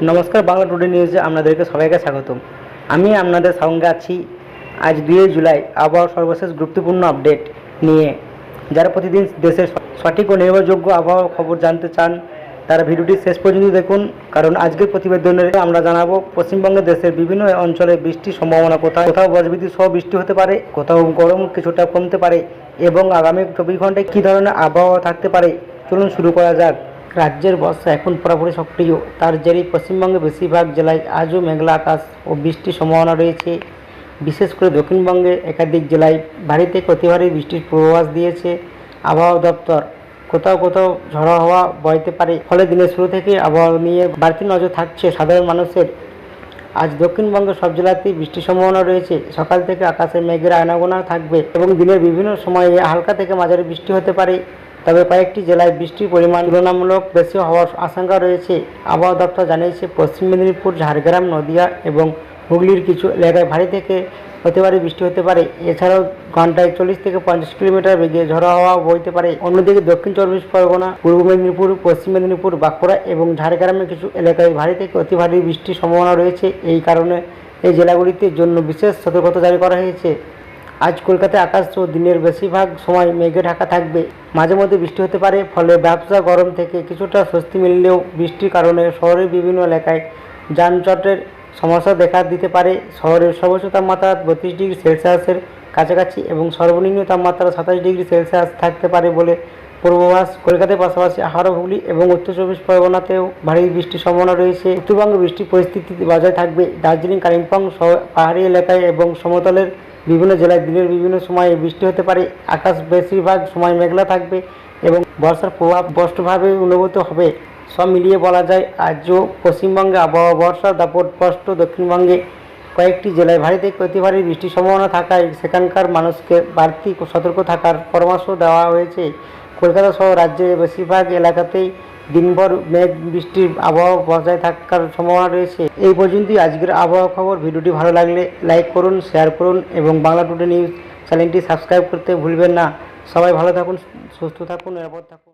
নমস্কার, বাংলা টুডে নিউজে আপনাদেরকে সবাইকে স্বাগতম। আমি আপনাদের সঙ্গে আছি আজ 2 জুলাই আবহাওয়ার সর্বশেষ গুরুত্বপূর্ণ আপডেট নিয়ে। যারা প্রতিদিন দেশের সঠিক ও নির্ভরযোগ্য আবহাওয়ার খবর জানতে চান তারা ভিডিওটি শেষ পর্যন্ত দেখুন, কারণ আজকের প্রতিবেদনে আমরা জানাবো পশ্চিমবঙ্গের দেশের বিভিন্ন অঞ্চলে বৃষ্টির সম্ভাবনা, কোথাও কোথাও বজ্রবিদ্যুৎ সহ বৃষ্টি হতে পারে, কোথাও গরম কিছুটা কমতে পারে এবং আগামী 24 ঘন্টায় কী ধরনের আবহাওয়া থাকতে পারে। চলুন শুরু করা যাক। রাজ্যের বর্ষা এখন পুরোপুরি সক্রিয়, তার জেরেই পশ্চিমবঙ্গের বেশিরভাগ জেলায় আজও মেঘলা আকাশ ও বৃষ্টির সম্ভাবনা রয়েছে। বিশেষ করে দক্ষিণবঙ্গে একাধিক জেলায় ভারী থেকে অতি ভারী বৃষ্টির পূর্বাভাস দিয়েছে আবহাওয়া দপ্তর। কোথাও কোথাও ঝড়ো হাওয়া বইতে পারে, ফলে দিনের শুরু থেকে আবহাওয়া নিয়ে বাড়তি নজর থাকছে সাধারণ মানুষের। আজ দক্ষিণবঙ্গের সব জেলাতেই বৃষ্টির সম্ভাবনা রয়েছে। সকাল থেকে আকাশে মেঘের আনাগোনা থাকবে এবং দিনের বিভিন্ন সময়ে হালকা থেকে মাঝারি বৃষ্টি হতে পারে। তবে কয়েকটি জেলায় বৃষ্টির পরিমাণ তুলনামূলক বেশি হওয়ার আশঙ্কা রয়েছে। আবহাওয়া দপ্তর জানিয়েছে পশ্চিম মেদিনীপুর, ঝাড়গ্রাম, নদিয়া এবং হুগলির কিছু এলাকায় ভারী থেকে অতি ভারী বৃষ্টি হতে পারে। এছাড়াও ঘন্টায় 40 থেকে 50 কিলোমিটার বেগে ঝড়ো হাওয়া বইতে পারে। অন্যদিকে দক্ষিণ 24 পরগনা, পূর্ব মেদিনীপুর, পশ্চিম মেদিনীপুর, বাঁকুড়া এবং ঝাড়গ্রামের কিছু এলাকায় ভারী থেকে অতি ভারী বৃষ্টির সম্ভাবনা রয়েছে। এই কারণে এই জেলাগুলিতে জন্য বিশেষ সতর্কতা জারি করা হয়েছে। আজ কলকাতায় আকাশ ও দিনের বেশিরভাগ সময় মেঘে ঢাকা থাকবে, মাঝে মধ্যে বৃষ্টি হতে পারে। ফলে ব্যবসা গরম থেকে কিছুটা স্বস্তি মিললেও বৃষ্টির কারণে শহরের বিভিন্ন এলাকায় যানজটের সমস্যা দেখা দিতে পারে। শহরের সর্বোচ্চ তাপমাত্রা 32 ডিগ্রি সেলসিয়াসের কাছাকাছি এবং সর্বনিম্ন তাপমাত্রা 27 ডিগ্রি সেলসিয়াস থাকতে পারে বলে পূর্বাভাস। কলকাতার পাশাপাশি হাওড়া, হুগলি এবং উত্তর 24 পরগনাতেও ভারী বৃষ্টির সম্ভাবনা রয়েছে। উত্তরবঙ্গে বৃষ্টির পরিস্থিতি বজায় থাকবে। দার্জিলিং, কালিম্পং সহ পাহাড়ি এলাকায় এবং সমতলের বিভিন্ন জেলায় দিনের বিভিন্ন সময়ে বৃষ্টি হতে পারে। আকাশ বেশিরভাগ সময় মেঘলা থাকবে এবং বর্ষার প্রভাব স্পষ্টভাবে অনুভূত হবে। সব মিলিয়ে বলা যায় আজও পশ্চিমবঙ্গে আবহাওয়া বর্ষার দাপট স্পষ্ট। দক্ষিণবঙ্গে কয়েকটি জেলায় ভারী থেকে অতি ভারী বৃষ্টির সম্ভাবনা থাকায় সেখানকার মানুষকে বাড়তি সতর্ক থাকার পরামর্শ দেওয়া হয়েছে। কলকাতা সহ রাজ্যের বেশিরভাগ এলাকাতেই দিনভর মেঘ বৃষ্টির আবহাওয়া বজায় থাকার সম্ভাবনা রয়েছে। এই পর্যন্তই আজকের আবহাওয়া খবর। ভিডিওটি ভালো লাগলে লাইক করুন, শেয়ার করুন এবং বাংলা টুডে নিউজ চ্যানেলটি সাবস্ক্রাইব করতে ভুলবেন না। সবাই ভালো থাকুন, সুস্থ থাকুন, নিরাপদ থাকুন।